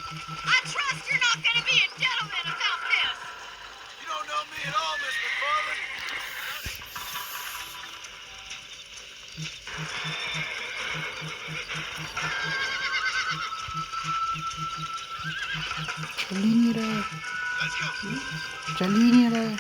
I trust you're not gonna be a gentleman about this. You don't know me at all, Miss McFarland. चल ही नहीं रहा है, Let's go. चल ही नहीं रहा है।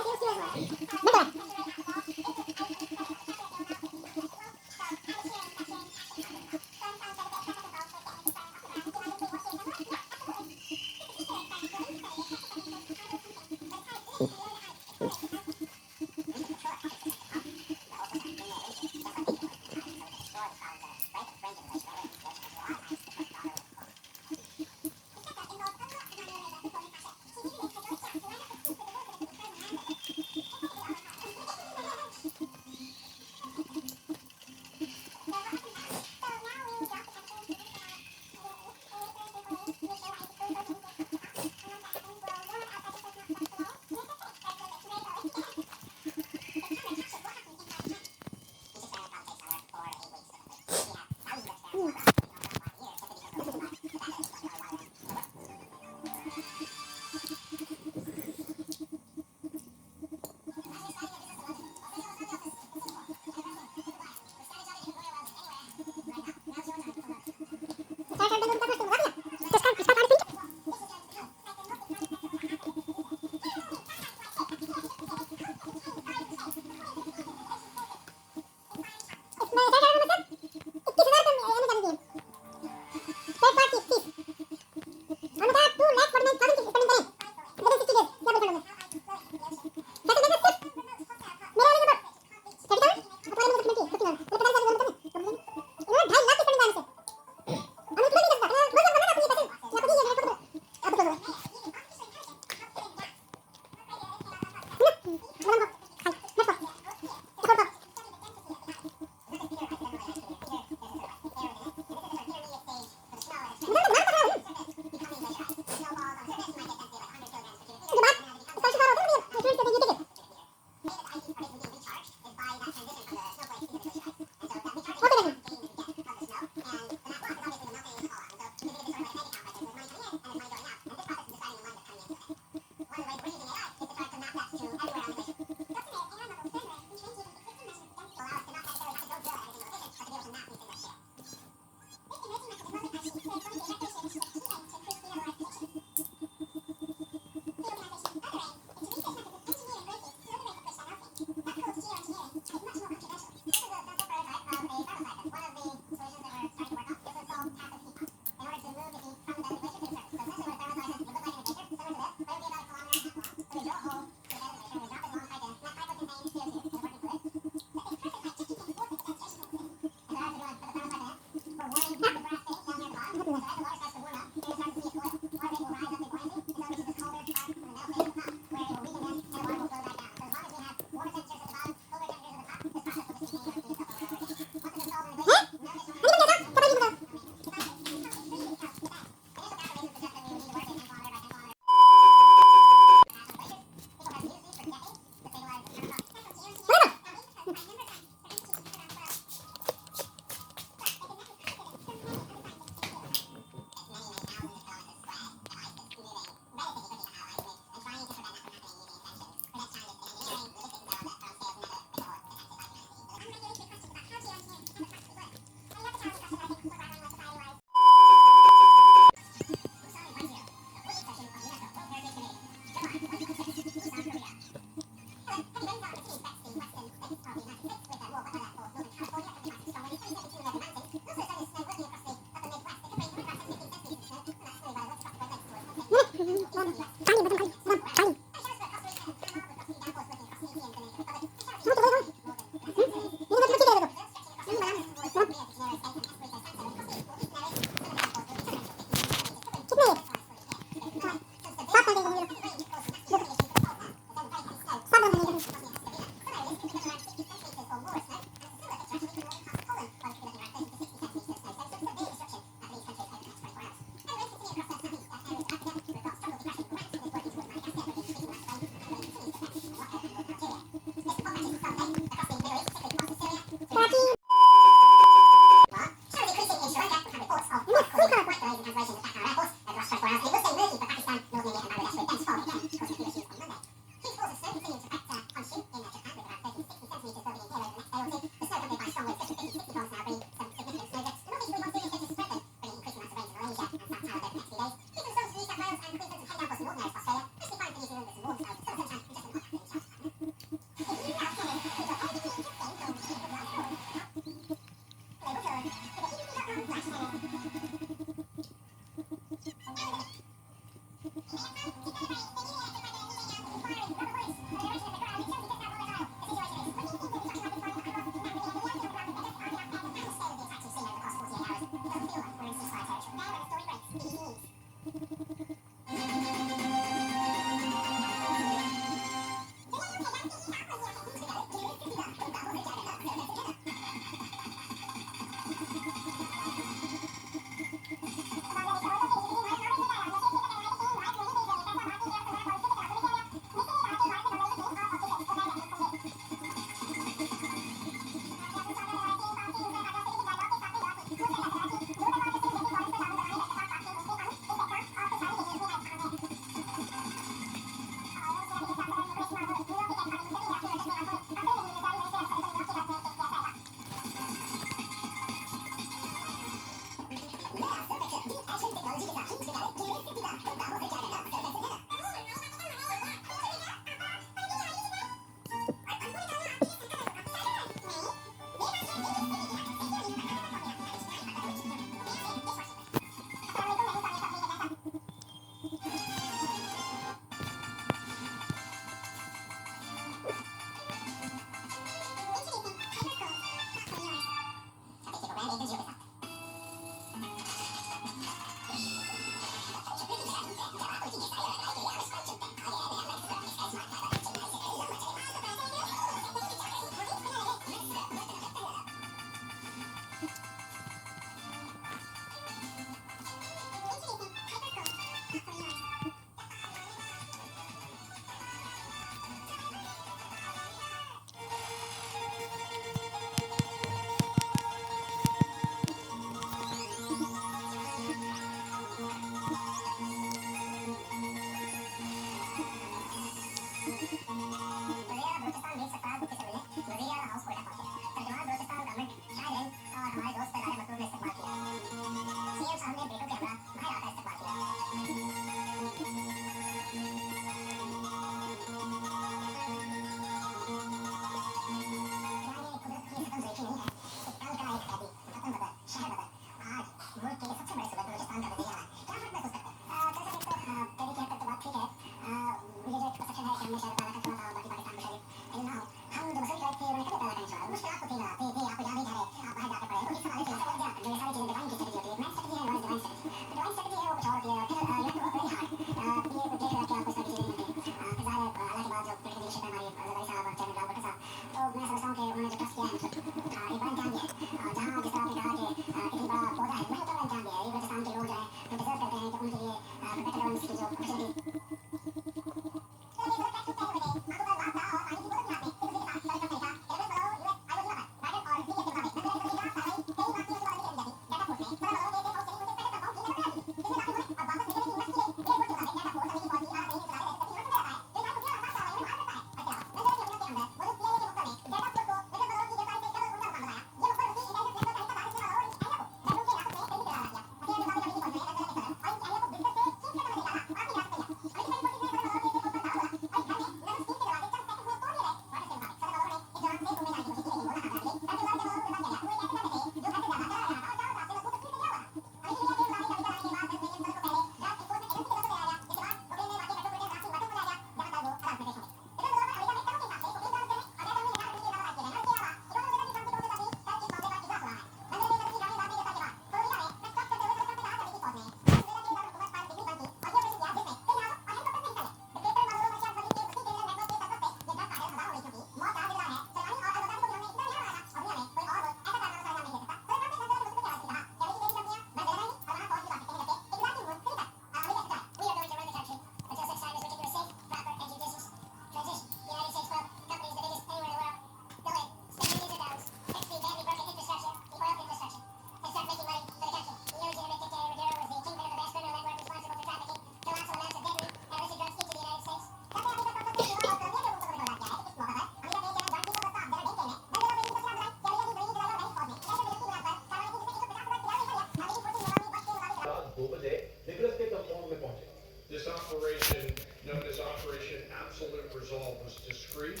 This operation, known as Operation Absolute Resolve, was discreet.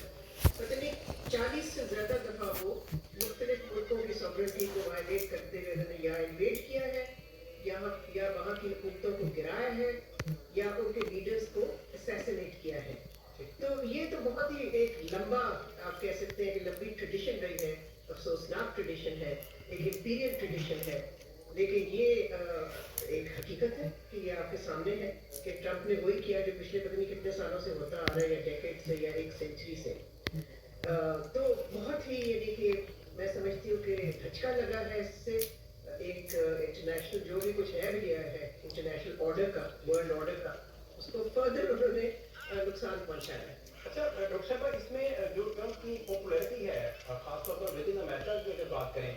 पता 40 से ज्यादा दफा वो मुख्तलिफ मुल्कों की सॉवरेनिटी को वायलेट करते हुए उन्होंने या इन्वेड किया है या वहाँ की हुकूमतों को गिराया है या उनके लीडर्स को असैसिनेट किया है। तो ये तो बहुत ही एक लंबा आप कह सकते हैं कि लंबी ट्रेडिशन रही है, अफसोसनाक ट्रेडिशन है, एक इंपीरियल ट्रेडिशन है। लेकिन ये एक हकीकत है कि ये आपके सामने है कि ट्रंप ने वही किया जो पिछले पता नहीं कितने सालों से होता आ रहा है, या डेकेड से या एक सेंचुरी से। तो बहुत ही यानी कि मैं समझती हूँ कि झटका लगा है इससे। एक इंटरनेशनल जो भी कुछ है भी है इंटरनेशनल ऑर्डर का, वर्ल्ड ऑर्डर का, उसको फर्दर उन्होंने नुकसान पहुंचाया है। अच्छा डॉक्टर साहब, इसमें जो ट्रंप की पॉपुलैरिटी है खासतौर पर विद इन अमेरिका की अगर बात करें,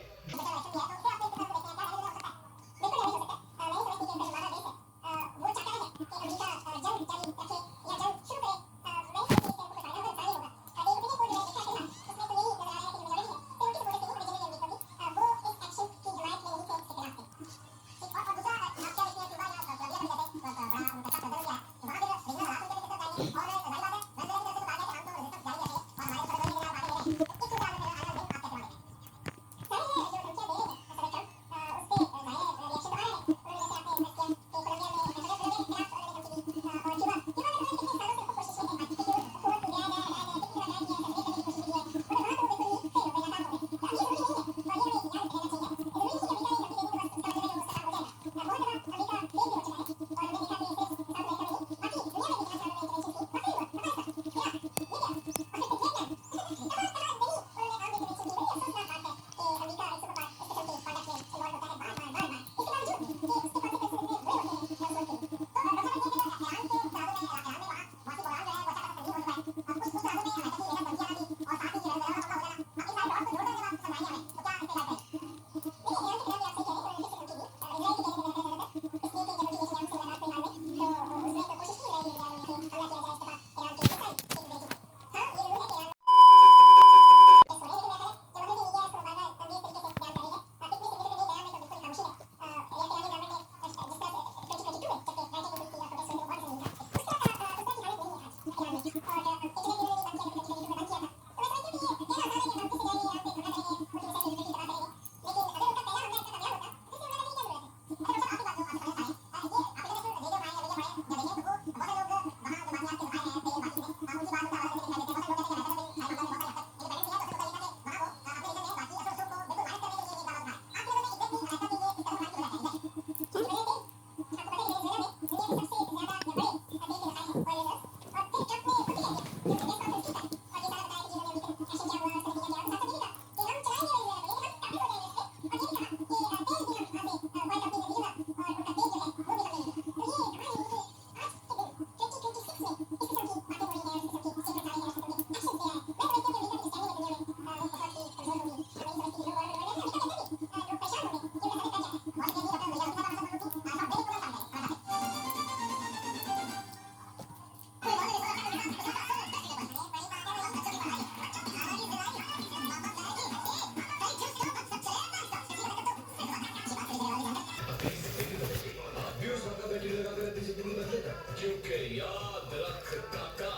क्योंकि याद रख काका,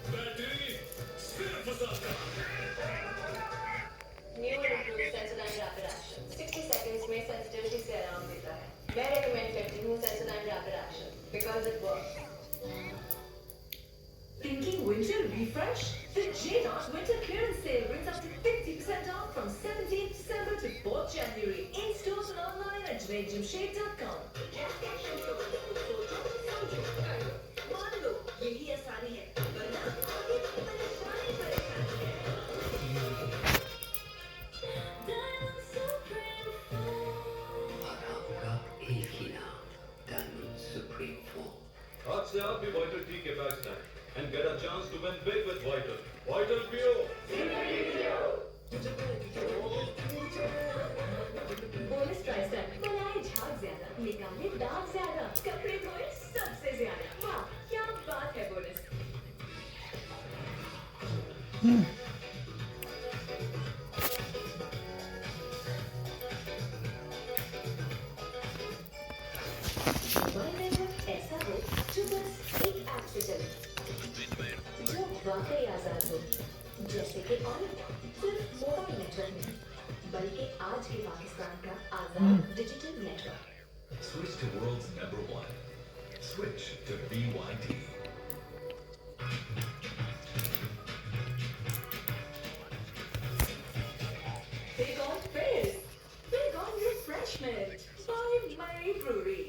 बैटरी सिर्फ साका। New and improved Sensodyne Rapid Action 60 seconds में sensitivity से आराम देता है। मैं recommend करती हूँ Sensodyne Rapid Action because it works. Thinking winter refresh? The J-Dot Winter Clearance Sale brings up to 50% off from 17th December to 4th January in stores and online at JaneJimShade.com. मान लो यही आसानी है, वरना आगे परेशानी परेशानी है। Diamond Supreme आराम का एक ही नाम, Diamond Supreme Foam। आज से आप भी वाइटल टी के बैग्स लाएं and get a chance to win big with Vital. Vital Pure. Bonus price tag, बनाए झाग ज्यादा, निकाले दाग ज्यादा, कपड़े धोए सबसे ज्यादा। वाह क्या बात है बोनस। ऐसा हो जो बस से चले जो वाकई आजाद हो, जैसे कि ऑलिव सिर्फ मोबाइल नेटवर्क नहीं बल्कि आज के पाकिस्तान का आजाद digital network. Switch to world's number one. Switch to BYD. Big on Fizz, big on refreshment by May Brewery.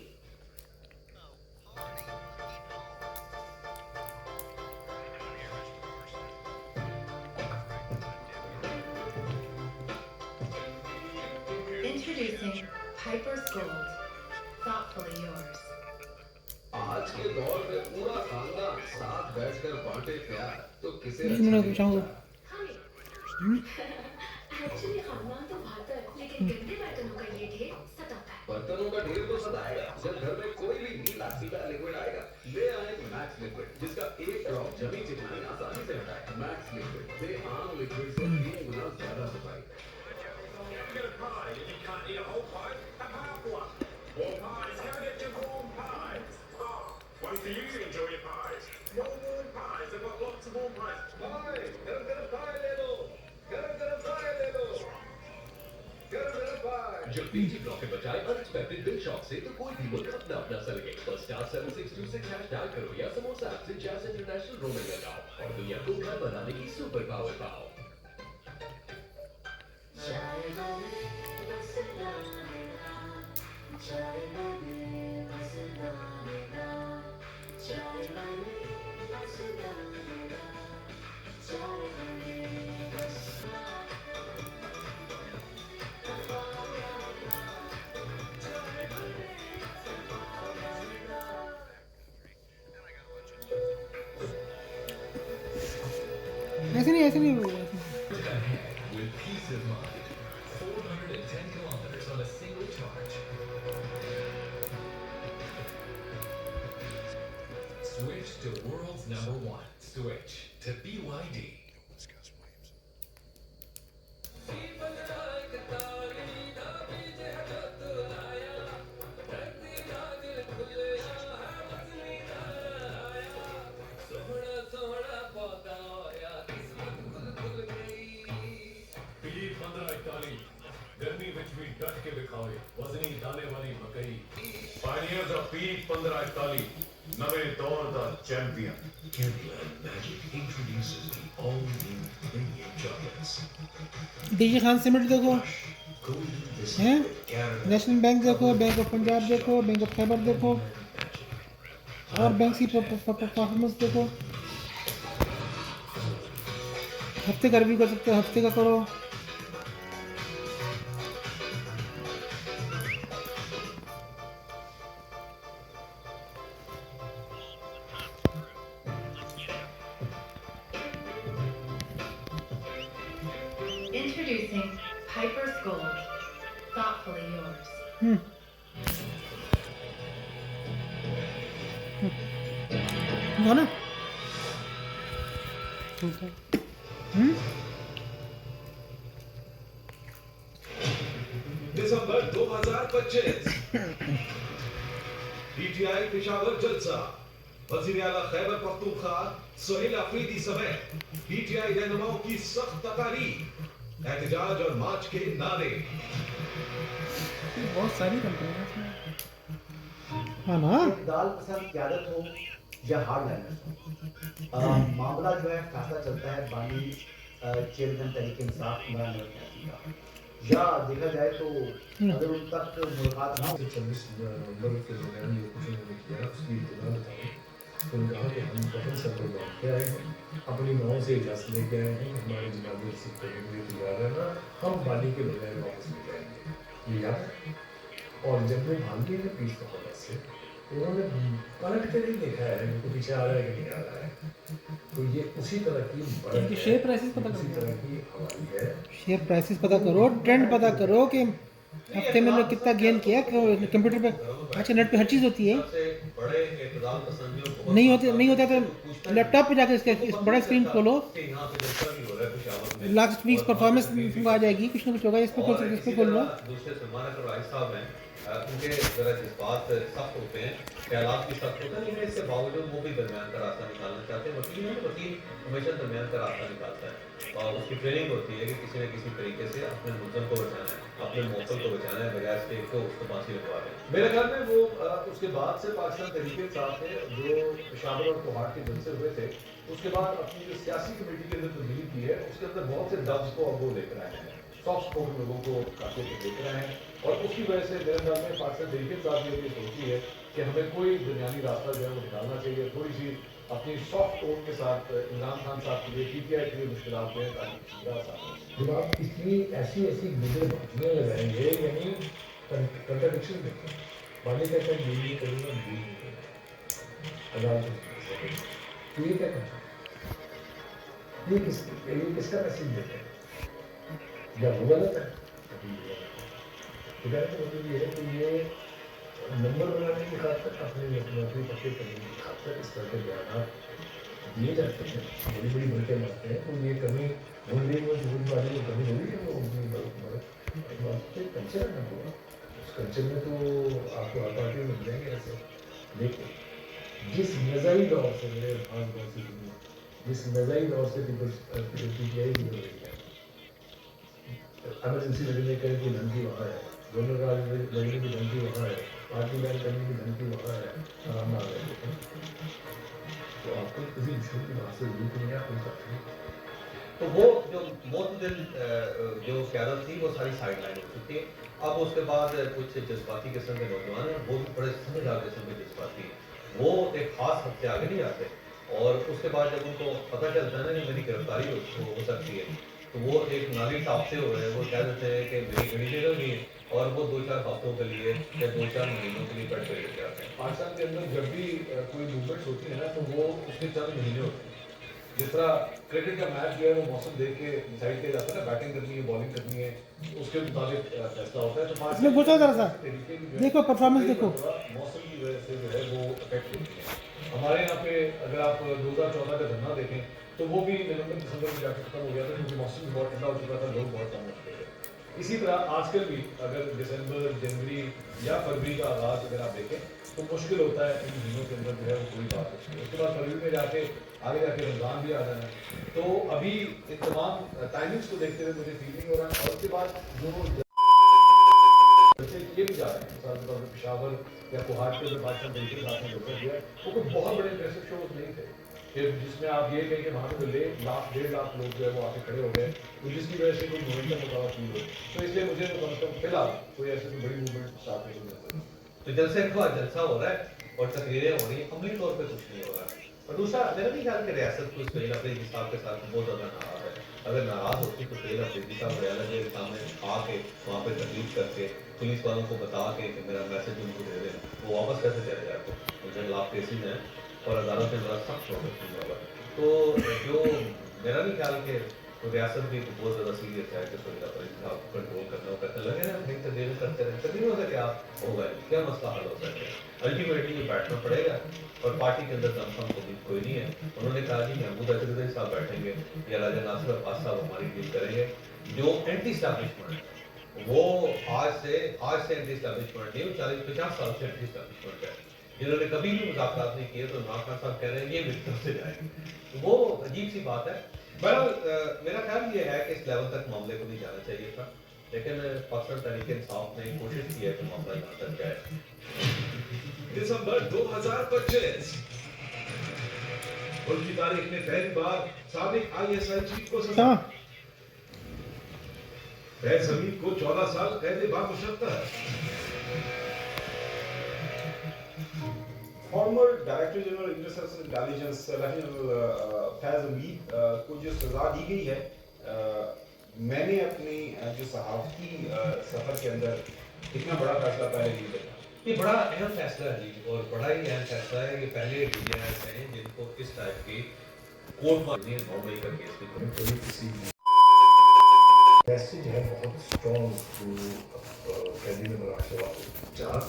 Introducing Piper's Gold, thoughtfully yours. आज के दौर में पूरा खानदान साथ बैठकर बांटे प्यार तो किसे एक मिनट पूछाऊंगा। एक्चुअली खानदान तो भाता है लेकिन गंदे बर्तनों का ये ढेर सताता है। बर्तनों का ढेर तो सताएगा जब घर में कोई भी गीला सीधा लिक्विड आएगा। ले आए मैक्स लिक्विड जिसका एक ड्रॉप जमी चिकनाई आसानी से हटाए। मैक्स लिक्विड दे आम लिक्विड से 3 गुना ज्यादा सफाई। Get a pie. If you can't eat a whole pie, have half one. Warm pies. Go get your warm pies. Oh, one for you to enjoy your pies. More warm pies. They've got lots of warm pies. Pie, गरम pie ले लो। गरम pie ले लो। गरम pie। जब PG block के बजाय unexpected bill shock से तो कोई भी मुल्क अपना अपना सेलिब्रेट पर *7626 हैश डायल करो या समोसा ऐप से जैज़ इंटरनेशनल रोमिंग लगाओ और दुनिया को घर बनाने की सुपर पावर पाओ। ऐसे नहीं With peace of mind. 410 kilometers on a single charge. Switch to world's number one. Switch to BYD. पीली 1541 गर्मी ਵਿੱਚ ਵੀ ਡਟ ਕੇ ਵਿਖਾਵੇ ਵਜ਼ਨੀ ਦਾਣੇ ਵਾਲੀ ਮਕਈ ਪਾਇਨੀਅਰਸ ਆਫ ਪੀਲੀ 1541 ਨਵੇਂ ਦੌਰ ਦਾ champion Candyland Magic introduces the all-new premium chocolates. DG Khan cement देखो Golden हैं, biscuit with caramel. National bank देखो, बैंक ऑफ पंजाब देखो, बैंक ऑफ खैबर देखो और बैंक की परफॉर्मेंस देखो। हफ्ते का रिव्यू कर सकते हो, हफ्ते का करो। Introducing Piper's Gold, thoughtfully yours. गाना दिसंबर 2025 पीटीआई पेशावर जलसा वजीर आला खैबर पख्तूनख्वा सोहेल अफरीदी समेत पीटीआई रहनुमाओं की सख्त तकारीर एहतजाज और मार्च के नारे। बहुत सारी कंपनियां हैं। हाँ ना, दाल पसंद क्यादत हो या हार्डलाइनर हो, मामला जो है फैसला चलता है बानी चेयरमैन तरीके इंसाफ इमरान का या देखा जाए तो अगर उन तक मुलाकात ना हो 26 नवंबर के दौरान ये कुछ उन्होंने किया उसकी इतना बताऊँ तो कहा कि हम बहुत सब लोग लौट के आए हैं अपनी माओ से इजाज़त लेके आए हैं हमारे जनाबे रिसीव करने के लिए तैयार है ना हम बानी के बगैर वापस ले जाएंगे ये याद है। और जब वो भागे हैं पीस पकड़ा से उन्होंने पलट कर ही देखा है उनको पीछे आ रहा है कि नहीं आ रहा है तो ये उसी तरह की इनकी शेयर प्राइसेस पता उसी करो, तरह की हमारी है। शेयर प्राइसेस पता करो, ट्रेंड पता करो कि हफ्ते में लोग कितना गेन किया। कंप्यूटर पे अच्छा नेट पे हर चीज़ होती है, नहीं होता तो लैपटॉप पे जाकर इसका बड़ा स्क्रीन खोलो, लास्ट वीक परफॉर्मेंस आ जाएगी, कुछ ना कुछ होगा, इस पे खोल सकते, इस पे खोल लो। दूसरे सलमान अख्तर राय साहब हैं उनके ज़रा जज्बात सख्त होते हैं, ख्यालात भी सख्त होते हैं, लेकिन इसके बावजूद वो भी दरमियान का रास्ता निकालना चाहते हैं। वकील है, वकील हमेशा दरमियान का रास्ता निकालता है और उसकी ट्रेनिंग होती है कि किसी न किसी तरीके से अपने मुल्ज़म को बचाना है, अपने मौक़िफ़ को बचाना है, बगैर इसके को उसको फांसी लगवा दें। मेरे ख्याल में वो उसके बाद से पाकिस्तान तहरीक इंसाफ ने जो पेशावर और कोहाट के जलसे हुए थे, उसके बाद अपनी जो सियासी कमेटी के अंदर तब्दीली की है, उसके अंदर बहुत से डब्स को अब वो लेकर आए हैं, सॉफ्ट स्पोकन लोगों को काफी लेकर आए हैं और उसकी वजह से मेरे ख्याल में पाकिस्तान तहरीक इंसाफ ने ये सोची है कि हमें कोई दरमियानी रास्ता जो है वो निकालना चाहिए, थोड़ी सी अपनी सॉफ्ट टोन के साथ इमरान खान साहब के लिए पीटीआई के लिए मुश्किलात में जब आप इतनी ऐसी ऐसी गुजर बाजियाँ लगाएंगे, यानी कंट्राडिक्शन देखें, बाली कहता है डील नहीं करूँगा, डील नहीं करूँगा, अदालत तो ये क्या करना, ये किसका मैसेज देते हैं, या वो गलत है, तो कहने का मतलब ये है कि ये नंबर बनाने की खातिर अपनी नौकरी पक्के करने की खातिर इस तरह के बयान दिए जाते हैं, बड़ी बड़ी भड़के मारते हैं, तो ये कमी मुंडी में झूठ वाले में कमी होगी कि वो अपनी कल्चर है ना, वो उस कल्चर में तो आपको हर पार्टी में मिल जाएंगे ऐसे, लेकिन जिस नज़ारी दौर से मेरे खास दौर से जिस नज़ारी दौर से पीटीआई गुजर रही है, एमरजेंसी लगने की धमकी वहाँ है, गवर्नर राज लगने की धमकी वहाँ है, पार्टी बैन करने की धमकी वहाँ है, आराम आ गए तो आपको किसी मुश्किल की बात से जरूरत नहीं है, आप उन सकते हैं। तो वो जो मोतदिल जो क़यादत थी वो सारी साइड लाइन हो चुकी है। अब उसके बाद कुछ जज्बाती किस्म के नौजवान हैं, वो भी बड़े समझदार किस्म के जज्बाती, वो एक खास हद से आगे नहीं आते और उसके बाद जब उनको पता चलता है ना कि मेरी गिरफ्तारी हो सकती है, तो वो एक नाली टापते हुए वो कह देते हैं कि मेरी घड़ी दे दोगी और वो 2-4 हफ्तों के लिए या 2-4 महीनों के लिए बेड पे लेके आते हैं। पाकिस्तान के अंदर जब भी कोई मूवमेंट्स होती है ना, तो वो उसके चंद महीने होते हैं। जिस तरह क्रिकेट का मैच जो है वो मौसम देख के डिसाइड किया जाता है ना, बैटिंग करनी है, बॉलिंग करनी है, उसके मुताबिक फैसला होता है। तो इसमें पूछा जरा सा, देखो परफॉर्मेंस देखो, मौसम की वजह से जो है वो इफेक्ट होती है। हमारे यहाँ पे अगर आप 2014 का धरना देखें तो वो भी नवंबर दिसंबर में जाकर खत्म हो गया था, क्योंकि मौसम बहुत ठंडा हो चुका था, लोग बहुत कम हो चुके थे। इसी तरह आजकल भी अगर दिसंबर, जनवरी या फरवरी का आगाज अगर आप देखें तो मुश्किल होता है इन महीनों के अंदर जो है वो कोई बात होती है। उसके बाद फरवरी में जाके आगे जाके रमज़ान भी आ जाना है, तो अभी इन तमाम टाइमिंग्स को देखते हुए मुझे फीलिंग हो रहा है। और उसके बाद जो ये भी जा रहे हैं, मिसाल के तौर पर पेशावर या कोहाट के जो पाकिस्तान तरीके के साथ में धोखा दिया, वो कोई बहुत बड़े इंप्रेसिव शोज नहीं थे कि जिसमें आप ये कहें कि वहाँ पे 1.5 लाख लोग जो है वो आके खड़े हो गए, तो जिसकी वजह से कोई मोमेंटम मुताबिक नहीं हुई। तो इसलिए मुझे फिलहाल कोई ऐसी कोई बड़ी मूवमेंट स्टार्ट नहीं हुई। तो जलसे के बाद जलसा हो रहा है और तकरीरें हो रही हैं, अमली तौर पे कुछ नहीं हो रहा है। और दूसरा, मेरा नहीं ख्याल कि रियासत को सुहेल अफरीदी साहब के साथ बहुत ज़्यादा नाराज़ है। अगर नाराज़ होती तो सुहेल अफरीदी साहब बयान के सामने आके वहाँ पे तकलीफ करके पुलिस वालों को बता के कि मेरा मैसेज उनको दे दें, वो वापस कैसे चले जाते, उनके खिलाफ केसेज हैं और अदालत में बड़ा सख्त होगा। तो जो मेरा नहीं ख्याल कि तो रियासत भी बहुत ज़्यादा सीरियस है कि सुहेल अफरीदी साहब को कंट्रोल करना करते लगे ना, नहीं तो देर करते रहे तभी होगा क्या होगा, क्या मसला हल हो सकता है। अल्टीमेटली ये बैठना पड़ेगा और पार्टी के अंदर दमखम कोई नहीं है। उन्होंने कहा कि महमूद अजहर साहब बैठेंगे या राजा नासिर अब्बास साहब हमारी डील करेंगे। जो एंटी स्टैब्लिशमेंट वो आज से एंटी स्टैब्लिशमेंट नहीं, 40-50 साल से एंटी स्टैब्लिशमेंट है, जिन्होंने कभी भी मुज़ाकरात नहीं किए। तो इमरान खान साहब कह रहे हैं ये मेरी तरफ से जाएंगे, वो अजीब सी बात है। बहरहाल मेरा ख्याल ये है कि इस लेवल तक मामले को नहीं जाना चाहिए था, लेकिन पाकिस्तान तहरीक इंसाफ ने कोशिश की है कि मामला यहाँ तक जाए। दिसंबर 2025 उनकी तारीख में पहली बार साबिक ISI चीफ को सजा, फैज हमीद को 14 साल कैद बामुशक्कत। Former director general interception intelligence Faiz Hameed को जो सजा दी गई है, मैंने अपने जो सहाफ़ती सफ़र के अंदर इतना बड़ा फैसला पहले नहीं देखा। ये बड़ा अहम फैसला है जी, और बड़ा ही अहम फैसला है। ये पहले DJIs हैं जिनको इस टाइप की कोर्ट में 9 मई का केस भी मैसेज है बहुत स्ट्रॉन्ग कैदी में चार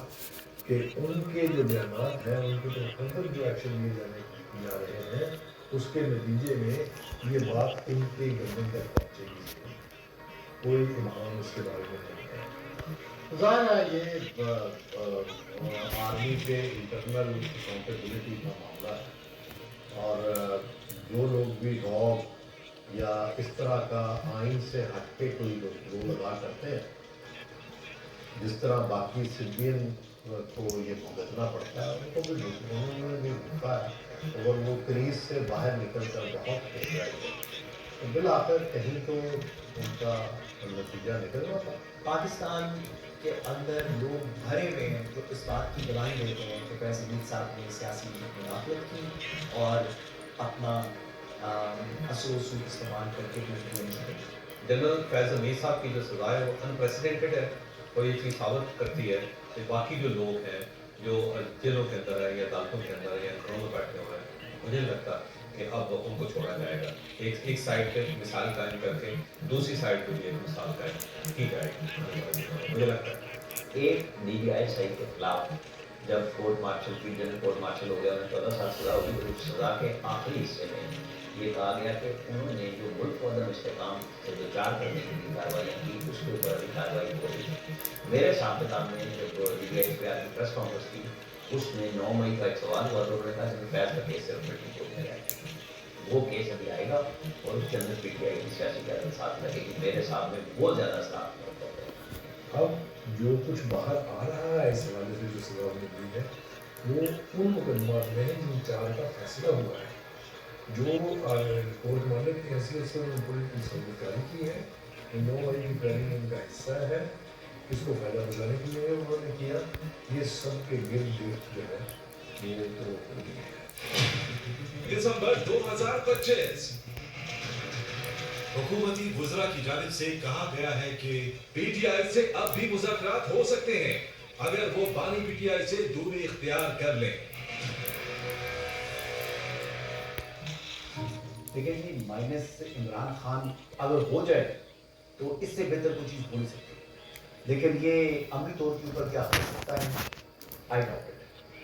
कि उनके जो बयान हैं, उनके अंदर जो एक्शन लिए जाने जा रहे हैं, उसके नतीजे में ये बात इनके गर्दन तक पहुँचेगी। कोई इमाम उसके बारे में नहीं है। ज़ाहिर है ये आर्मी के इंटरनल अकाउंटेबिलिटी का मामला है और जो लोग भी रॉब या इस तरह का आइन से हट के कोई रूल अदा करते हैं, जिस तरह बाकी सिविलियन को ये भुगतना पड़ता है, उनको भी उन्होंने भी भुगता है और वो क्रीज से बाहर निकल कर बहुत खेल रहे हैं, तो बिल आकर कहीं तो उनका नतीजा निकल रहा था। पाकिस्तान के अंदर लोग भरे हुए हैं जो इस बात की गवाही देते हैं कि प्रेसिडेंट साहब ने सियासी मुदाखलत की और अपना असर इस्तेमाल करके जनरल फैज़ अमीर साहब की जो सज़ा है वो अनप्रेसिडेंटेड है और ये चीज़ साबित करती है कि बाकी जो लोग हैं जो जेलों के अंदर है या अदालतों के अंदर या घरों में बैठे हुए हैं, मुझे नहीं लगता कि अब उनको छोड़ा जाएगा। एक साइड पे मिसाल कायम करके दूसरी साइड पे भी एक मिसाल कायम की जाएगी, मुझे लगता है। एक DBI के खिलाफ जब कोर्ट मार्शल की जनरल कोर्ट मार्शल हो गया, उन्हें 14 साल सजा हुई, तो उस सजा के आखिरी हिस्से में ये कहा गया कि उन्होंने जो मुल्क और इस्तेकाम से दो चार करने के लिए कार्रवाई की, उसके ऊपर अभी कार्रवाई हो रही है। मेरे सामने जब DBI पे आगे प्रेस कॉन्फ्रेंस की, उसमें 9 मई का एक सवाल हुआ तो उन्होंने कहा कि फैज का केस सिर्फ सुप्रीम कोर्ट में जाएगा, वो केस अभी आएगा और उसके अंदर PTI की सियासी क्यादत साथ लगेगी। मेरे सामने बहुत ज़्यादा साथ अब जो कुछ बाहर आ रहा है इस हवाले से जो सजा मिली है, वो उन मुकदमात में जिन 4 का फैसला हुआ है, जो कोर्ट मामले की हैसियत से उन्होंने पूरी समझदारी की है, 9 मई की प्लानिंग उनका हिस्सा है, इसको फायदा बचाने के लिए उन्होंने किया, ये सब के गिर्द जो है ये तो दिसंबर 2025 हुकूमती वुज़रा की जानिब से कहा गया है कि PTI से अब भी मुज़ाकरात हो सकते हैं अगर वो बानी PTI से दूरी इख्तियार कर लें। देखिए जी, माइनस इमरान खान अगर हो जाए तो इससे बेहतर कोई चीज़ हो नहीं सकती, लेकिन ये अमली तौर के ऊपर क्या हो सकता है, आई डाउट इट।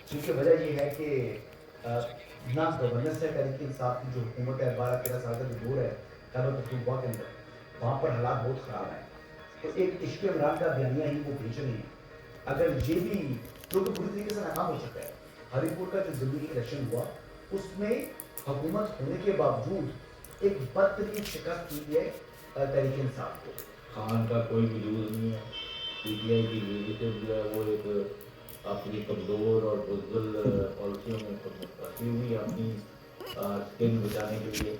क्योंकि वजह ये है कि ना गवर्नेंस है तहरीक इंसाफ की जो हुकूमत है 12-13 साल का जो दौर है खैबर पख्तूनख्वा के अंदर, वहाँ पर हालात बहुत ख़राब हैं। तो एक इश्क इमरान का बयानिया ही वो भेज रही है। अगर ये भी क्योंकि पूरी तरीके से नाकाम हो चुका है, हरीपुर का जो ज़मीनी इलेक्शन हुआ उसमें हुकूमत होने के बावजूद एक बदतरीन शिकस्त हुई है तहरीक इंसाफ को। खान का कोई वजूद नहीं है, PTI की लीडरशिप जो है वो एक अपनी कमज़ोर और बुज़दिल पॉलिसियों में फंसी हुई अपनी स्किन बचाने के लिए